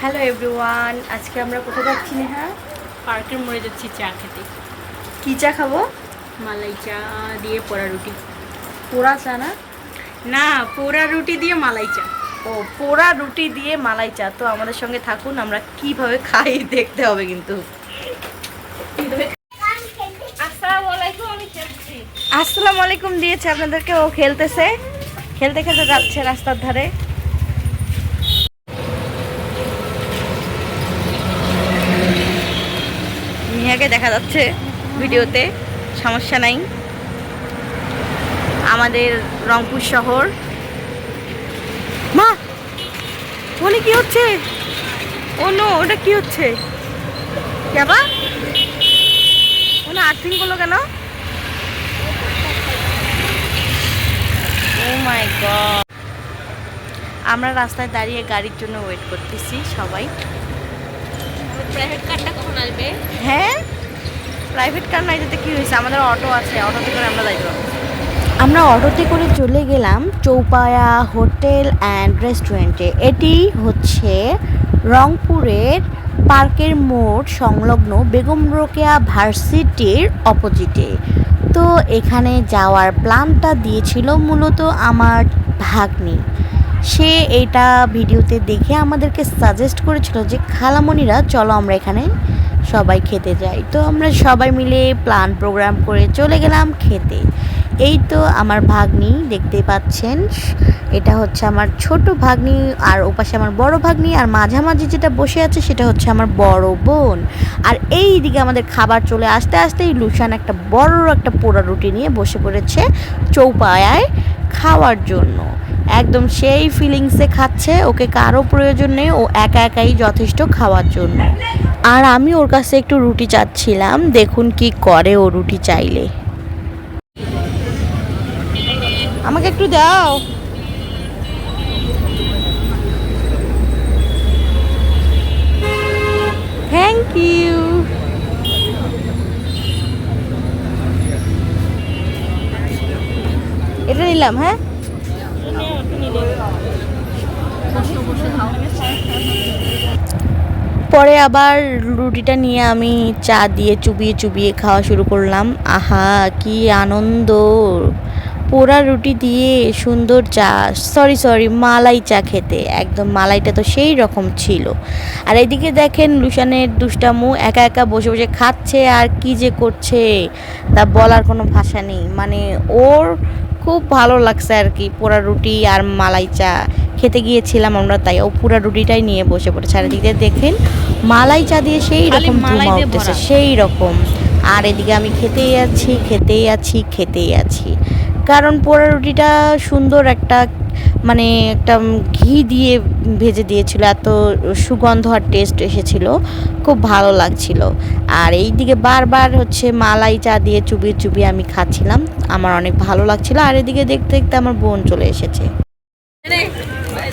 Hello everyone, আজকে আমরা কোথায় যাচ্ছি নেহা? পার্কের মোড়ে যাচ্ছি চা খেতে। কি চা খাবো? মালাই চা দিয়ে পোড়া রুটি। পোড়া চা না? না, পোড়া রুটি দিয়ে মালাই চা। ও, পোড়া রুটি দিয়ে মালাই চা। তো আমাদের সঙ্গে থাকুন, আমরা কিভাবে খাই দেখতে হবে কিন্তু। আসসালামু আলাইকুম দিয়েছে আপনাদেরকে, ও খেলতেছে, খেলতে খেলতে যাচ্ছে রাস্তার ধারে। নিহাকে দেখা যাচ্ছে ভিডিওতে, সমস্যা নাই। আমাদের রংপুর শহর। মা, ওখানে কি হচ্ছে? ও নো, ওটা কি হচ্ছে? কেবা ওনা আর্থিং করলো কেন? ও মাই গড। আমরা রাস্তায় দাঁড়িয়ে গাড়ির জন্য ওয়েট করতেছি সবাই। প্রাইভেট কারটা কখন আসবে? হ্যাঁ, প্রাইভেট কার নাই যেতে কি হয়েছে, আমাদের অটো আছে, অটোতে করে আমরা যাইব। আমরা অটোতে করে চলে গেলাম চৌপায়া হোটেল অ্যান্ড রেস্টুরেন্টে। এটি হচ্ছে রংপুরের পার্কের মোড় সংলগ্ন বেগম রোকেয়া ভার্সিটির অপোজিটে। তো এখানে যাওয়ার প্ল্যানটা দিয়েছিল মূলত আমার ভাগ্নি। সে এটা ভিডিওতে দেখে আমাদেরকে সাজেস্ট করেছিল যে খালামণিরা চলো আমরা এখানে সবাই খেতে যাই। তো আমরা সবাই মিলে প্ল্যান প্রোগ্রাম করে চলে গেলাম খেতে। এই তো আমার ভাগ্নি দেখতেই পাচ্ছেন, এটা হচ্ছে আমার ছোট ভাগ্নি, আর ওপাশে আমার বড় ভাগ্নি, আর মাঝামাঝি যেটা বসে আছে সেটা হচ্ছে আমার বড় বোন। আর এই দিকে আমাদের খাবার চলে আসতে আসতেই লুসান একটা বড় একটা পোড়া রুটি নিয়ে বসে পড়েছে চৌপায়ায় খাওয়ার জন্য। একদম সেই ফিলিংসে খাচ্ছে, ওকে কারো প্রয়োজন নেই, ও একা একাই যথেষ্ট খাওয়ার জন্য। আর আমি ওর কাছে একটু রুটি চাচ্ছিলাম, দেখুন কি করে ও রুটি চাইলে। আমাকে একটু দাও। Thank you. এটা নিলাম। হ্যাঁ, পরে আবার রুটিটা নিয়ে আমি চা দিয়ে চুবিয়ে চুবিয়ে খাওয়া শুরু করলাম। আহা কি আনন্দ! পোড়া রুটি দিয়ে সুন্দর চা, সরি মালাই চা খেতে, একদম মালাইটা তো সেই রকম ছিল। আর এদিকে দেখেন লুসানের দুষ্টামু, একা একা বসে বসে খাচ্ছে আর কি যে করছে তা বলার কোনো ভাষা নেই। মানে ওর খুব ভালো লাগছে আর কি, পোড়া রুটি আর মালাই চা খেতে গিয়েছিলাম আমরা, তাই ও পুরা রুটিটাই নিয়ে বসে পড়েছে। আর এদিকে দেখেন মালাই চা দিয়ে সেই রকম ধুমা উঠতেছে, সেই রকম। আর এদিকে আমি খেতেই আছি, কারণ পোড়া রুটিটা সুন্দর একটা মানে একটা ঘি দিয়ে ভেজে দিয়েছিল, এত সুগন্ধ আর টেস্ট এসেছিল, খুব ভালো লাগছিল। আর এই দিকে বারবার হচ্ছে মালাই চা দিয়ে চুবিয়ে চুবিয়ে আমি খাচ্ছিলাম, আমার অনেক ভালো লাগছিল। আর এদিকে দেখতে দেখতে আমার বোন চলে এসেছে।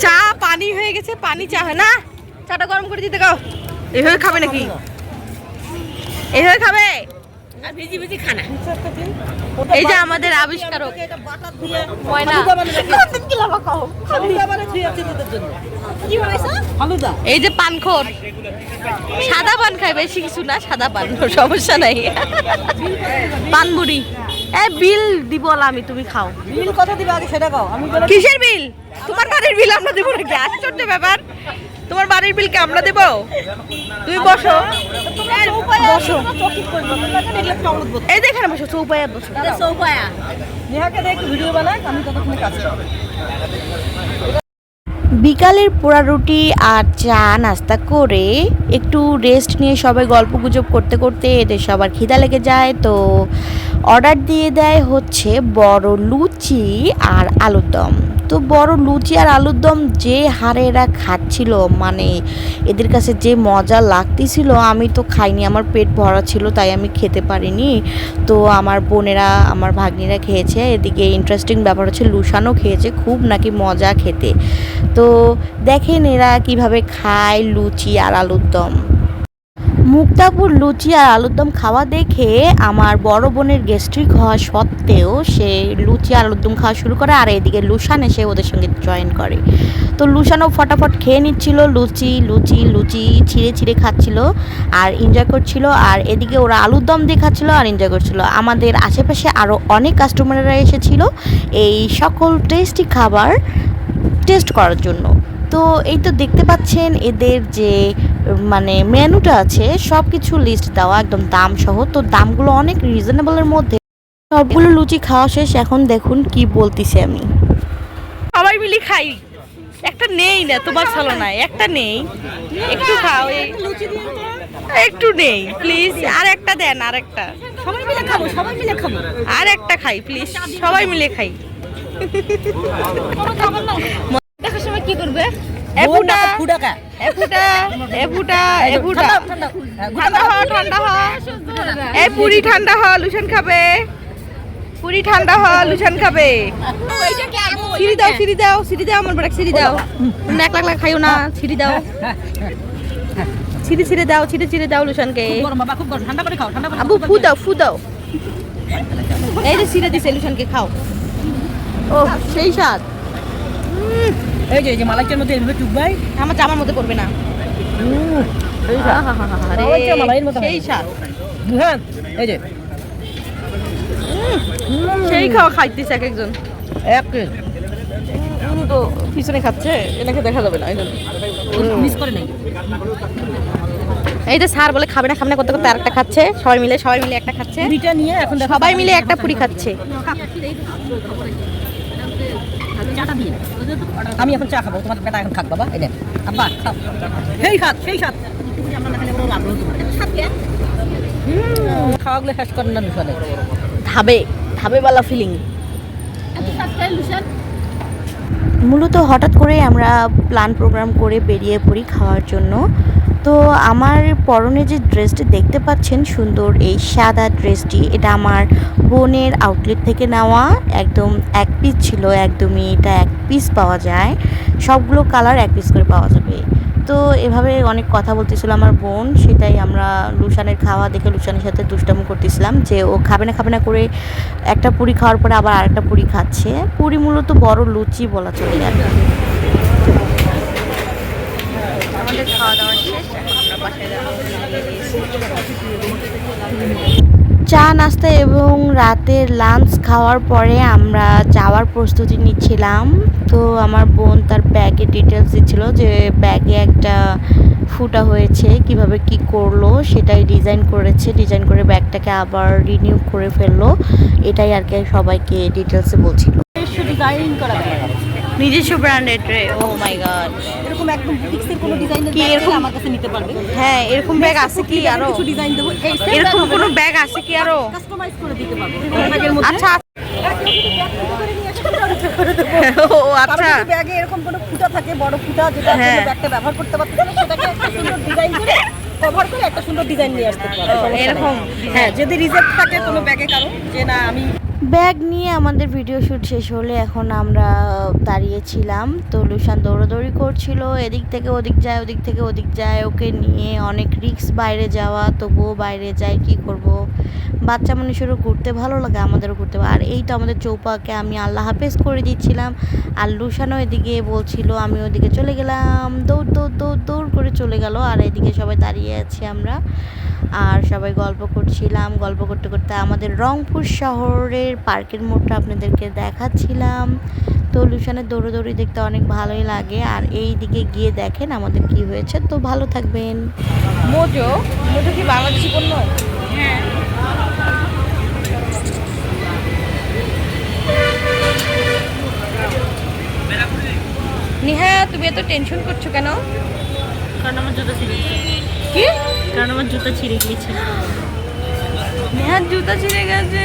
চা পানি হয়ে গেছে, পানি চা হয় না, চাটা গরম করে দিতে গাও। এইভাবে খাবে নাকি? এইভাবে খাবে? আর ভিজি ভিজি খানা। এই যে আমাদের আবিষ্কারক ময়না, এই যে পানখোর, সাদা পান খায়, বেশি কিছু না, সাদা পান, সমস্যা নাই। পানবুড়ি। বিল দিব না আমি, তুমি খাও। বিল কত দিবে আগে সেটা কও। আমি কিসের বিল? তোমার বাড়ির বিল আমরা দেবো নাকি? আশ্চর্য ব্যাপার, তোমার বাড়ির বিল কে আমরা দেবো? তুমি বসো বসো, এই দেখেন বসো, চৌপায়া বসো। চৌপায়া নেহাকে দেখ ভিডিও বানাই, আমি ততক্ষণে কাজ করব। বিকালের পোড়া রুটি আর চা নাস্তা করে একটু রেস্ট নিয়ে সবাই গল্প গুজব করতে করতে এদের সবার খিদা লেগে যায়। তো অর্ডার দিয়ে দেয় হচ্ছে বড় লুচি আর আলুর দম। তো বড় লুচি আর আলুর দম যে হারে এরা খাচ্ছিল, মানে এদের কাছে যে মজা লাগতেছিল, আমি তো খাইনি, আমার পেট ভরা ছিল তাই আমি খেতে পারিনি। তো আমার বোনেরা, আমার ভাগ্নিরা খেয়েছে। এদিকে ইন্টারেস্টিং ব্যাপার হচ্ছে লুসানও খেয়েছে, খুব নাকি মজা খেতে। তো দেখেন এরা কিভাবে খায় লুচি আর আলুর দম। মুক্তাপুর লুচি আর আলুর দম খাওয়া দেখে আমার বড় বোনের গ্যাস্ট্রিক হওয়া সত্ত্বেও সে লুচি আর আলুর দম খাওয়া শুরু করে, আর এদিকে লুসান এসে ওদের সঙ্গে জয়েন করে। তো লুসানও ফটাফট খেয়ে নিচ্ছিল লুচি লুচি লুচি, ছিঁড়ে ছিঁড়ে খাচ্ছিল আর এনজয় করছিল, আর এদিকে ওরা আলুর দম দিয়ে খাচ্ছিল আর এনজয় করছিল। আমাদের আশেপাশে আরও অনেক কাস্টমাররা এসেছিল এই সকল টেস্টি খাবার টেস্ট করার জন্য। তো এই তো দেখতে পাচ্ছেন এদের যে মানে মেনুটা আছে সব কিছু লিস্ট দেওয়া একদম দাম সহ, তো দামগুলো অনেক রিজনেবলের মধ্যে। সবগুলো লুচি খাওয়া শেষ, এখন দেখুন কি বলতেছি আমি। সবাই মিলে খাই, একটা নেই না তোমার চলো না, একটা নেই, একটু খাও, একটু নেই প্লিজ, আর একটা দেন, আর একটা সবাই মিলে খাবো, সবাই মিলে খাবো। আর একটা খাই প্লিজ, সবাই মিলে খাই। দেখার সময় কি করবে? এফুটা ফুটাকা এফুটা এফুটা এফুটা ঠান্ডা ঠান্ডা হ, ঠান্ডা হ, এই পুরি ঠান্ডা হ, লুসান খাবে, পুরি ঠান্ডা হ, লুসান খাবে। সিঁড়ি দাও, সিঁড়ি দাও, সিঁড়ি দাও, আমার ব্রেক সিঁড়ি দাও, তোমরা এক লাখ লাখ খাইও না, সিঁড়ি দাও, ছিঁড়ে ছিঁড়ে দাও, ছিঁড়ে ছিঁড়ে দাও লুসানকে। গরম বাবা, খুব গরম, ঠান্ডা করে খাও, ঠান্ডা করে আবু ফু দাও, ফু দাও, এই যে ছিঁড়ে দিছে লুসানকে, খাও। ও সেই স্বাদ, এই যে এই যে মালাইকের মধ্যে এভাবে চুপবাই। আমার জামার মধ্যে পড়বে না। আরে, মালাইকের মালাইয়ের মতো সেই স্বাদ, হ্যাঁ এই যে সেই খাওয়া খাইতেছে এক একজন। এক প্লেট উনি তো পিছনে খাচ্ছে, এনাকে দেখা যাবে না, এই জন্য। মিস করে নাই। এই যে স্যার বলে খাবে না খাবে না করতে করতে আরেকটা খাচ্ছে, সবাই মিলে একটা খাচ্ছে, পুরিটা নিয়ে এখন দেখো সবাই মিলে একটা পুরি খাচ্ছে। চাটা দিয়ে আমি এখন চা খাবো, তোমার বেটা এখন খাক বাবা। এই দেন আব্বা খাও, সেই খাত সেই খাত। আমরা না খেলে বড় লাভ হতো। খাওয়াগুলো শেষ করেন না দুশনে ধাবে ধাবেওয়ালা ফিলিং। মূলত হঠাৎ করে আমরা প্ল্যান প্রোগ্রাম করে বেরিয়ে পড়ি খাওয়ার জন্য। তো আমার পরনে যে ড্রেসটি দেখতে পাচ্ছেন সুন্দর, এই সাদা ড্রেসটি, এটা আমার বোনের আউটলেট থেকে নেওয়া, একদম এক পিস ছিল, একদমই এটা এক পিস পাওয়া যায়, সবগুলো কালার এক পিস করে পাওয়া যাবে। তো এভাবে অনেক কথা বলতেছিল আমার বোন, সেটাই আমরা লুসানের খাওয়া দেখে লুসানের সাথে দুষ্টামি করতেছিলাম যে ও খাবে না করে একটা পুরি খাওয়ার পরে আবার আরেকটা পুরি খাচ্ছে। পুরি মূলত বড় লুচি বলা চলে আর কি। আমাদের খাওয়া দাওয়া শেষ, এখন আমরা বাসায় যাবো। চা নাস্তা এবং রাতের লাঞ্চ খাওয়ার পরে আমরা যাওয়ার প্রস্তুতি নিচ্ছিলাম। তো আমার বোন তার ব্যাগে ডিটেলস দিচ্ছিল যে ব্যাগে একটা ফুটা হয়েছে, কিভাবে কি করলো সেটাই ডিজাইন করেছে, ডিজাইন করে ব্যাগটাকে আবার রিনিউ করে ফেললো, এটাই আর কি সবাইকে ডিটেলসে বলছিল। ডিজাইন করা নিজস্ব ব্র্যান্ডেড রে, ও মাই গড। এরকম একদম বুটিক্সের কোনো ডিজাইনের কি এরকম আমার কাছে নিতে পারবে। হ্যাঁ, এরকম ব্যাগ আছে কি আরো? কিছু ডিজাইন দেবো, এই এরকম কোনো ব্যাগ আছে কি আরো? কাস্টমাইজ করে দিতে পারবো ব্যাগের মধ্যে। আচ্ছা ও আচ্ছা, ব্যাগে এরকম কোনো ফুটা থাকে, বড় ফুটা, যেটা হ্যাঁ। ব্যাগটা ব্যবহার করতে পারতে সেটাকে একটা সুন্দর ডিজাইন করে কভার করে একটা সুন্দর ডিজাইন নিয়ে আসতে পারবে। ও, এরকম হ্যাঁ, যদি রিজেক্ট থাকে কোনো ব্যাগে কারো যে না আমি ব্যাগ নিয়ে আমাদের ভিডিও শ্যুট শেষ হলে এখন আমরা দাঁড়িয়েছিলাম। তো লুসান দৌড়াদৌড়ি করছিল, এদিক থেকে ওদিক যায়, ওদিক থেকে ওদিক যায়, ওকে নিয়ে অনেক রিস্ক, বাইরে যাওয়া, তবুও বাইরে যায়, কি করব, বাচ্চা মানুষেরও ঘুরতে ভালো লাগে, আমাদেরও ঘুরতে। আর এই তো আমাদের চৌপাকে আমি আল্লাহ হাফেজ করে দিচ্ছিলাম, আর লুসানও এদিকে বলছিল, আমি ওদিকে চলে গেলাম, দৌড় দৌড় দৌড় দৌড় করে চলে গেল, আর এদিকে সবাই দাঁড়িয়ে আছি আমরা, আর সবাই গল্প করছিলাম। গল্প করতে করতে আমাদের রংপুর শহরের পার্কের মোড়টা আপনাদেরকে দেখাচ্ছিলাম। তো লুসানের দৌড়াদৌড়ি দেখতে অনেক ভালোই লাগে। আর এই দিকে গিয়ে দেখেন আমাদের কি হয়েছে। তো ভালো থাকবেন। মোজো কি বাংলাদেশি পণ্য? হ্যাঁ। নিহা, তুমি এত টেনশন করছো কেন? কারণ আমার জুতা ছিঁড়ে গেছে। কি? কারণ আমার জুতা ছিঁড়ে গিয়েছে। নেহার জুতা ছিঁড়ে গেছে,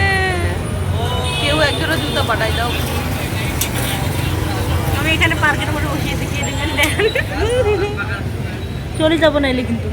কেউ একজোড়া জুতা পাঠাই দাও। আমি এখানে পার্কের মধ্যে বসিয়ে দেখিয়ে দেবেন, চলে যাবো না এলে কিন্তু।